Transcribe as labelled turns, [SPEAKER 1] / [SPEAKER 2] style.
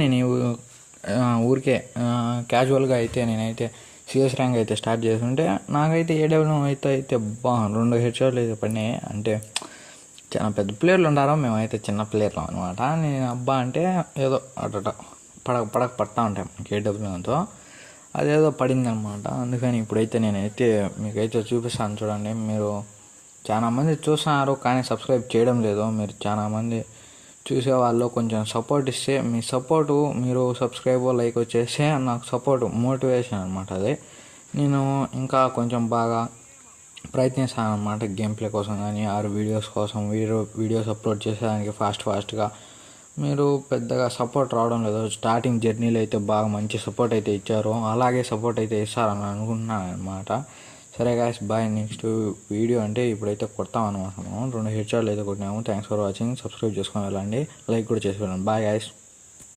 [SPEAKER 1] నేను ఊరికే క్యాజువల్గా అయితే నేనైతే సిఎస్ ర్యాంక్ అయితే స్టార్ట్ చేస్తుంటే నాకైతే ఏడబ్ల్యూ అయితే 2 హెడ్ షాట్లు అయితే పడినాయి. అంటే చాలా పెద్ద ప్లేయర్లు ఉంటారో, మేమైతే చిన్న ప్లేయర్లు అనమాట. నేను అంటే ఏదో అట పడతా ఉంటాయి మనకి ఏడబ్ల్యూతో, అదేదో పడింది అనమాట. అందుకని ఇప్పుడైతే నేనైతే మీకైతే చూపిస్తాను చూడండి. మీరు చాలామంది చూస్తున్నారు కానీ సబ్స్క్రైబ్ చేయడం లేదు. మీరు చాలామంది చూసేవాళ్ళు కొంచెం సపోర్ట్ ఇస్తే, మీ సపోర్టు మీరు సబ్స్క్రైబ్ లైక్ వచ్చేస్తే నాకు సపోర్ట్ మోటివేషన్ అనమాట. అది నేను ఇంకా కొంచెం బాగా ప్రయత్నిస్తాను అనమాట. గేమ్ ప్లే కోసం కానీ వీడియోస్ కోసం వీడియోస్ అప్లోడ్ చేసేదానికి ఫాస్ట్గా. మీరు పెద్దగా సపోర్ట్ రావడం లేదు. స్టార్టింగ్ జర్నీలో అయితే బాగా మంచి సపోర్ట్ అయితే ఇచ్చారు, అలాగే సపోర్ట్ అయితే ఇస్తారని అనుకుంటున్నాను అనమాట. సరే గాయస్, బాయ్. నెక్స్ట్ వీడియో అంటే ఇప్పుడైతే కొడతాం అనమాట. 2 హెడ్ షాట్లు అయితే కొట్టినాము. Thanks for watching. సబ్స్క్రైబ్ చేసుకొని వెళ్ళండి, లైక్ కూడా చేసి వెళ్ళండి. Bye guys.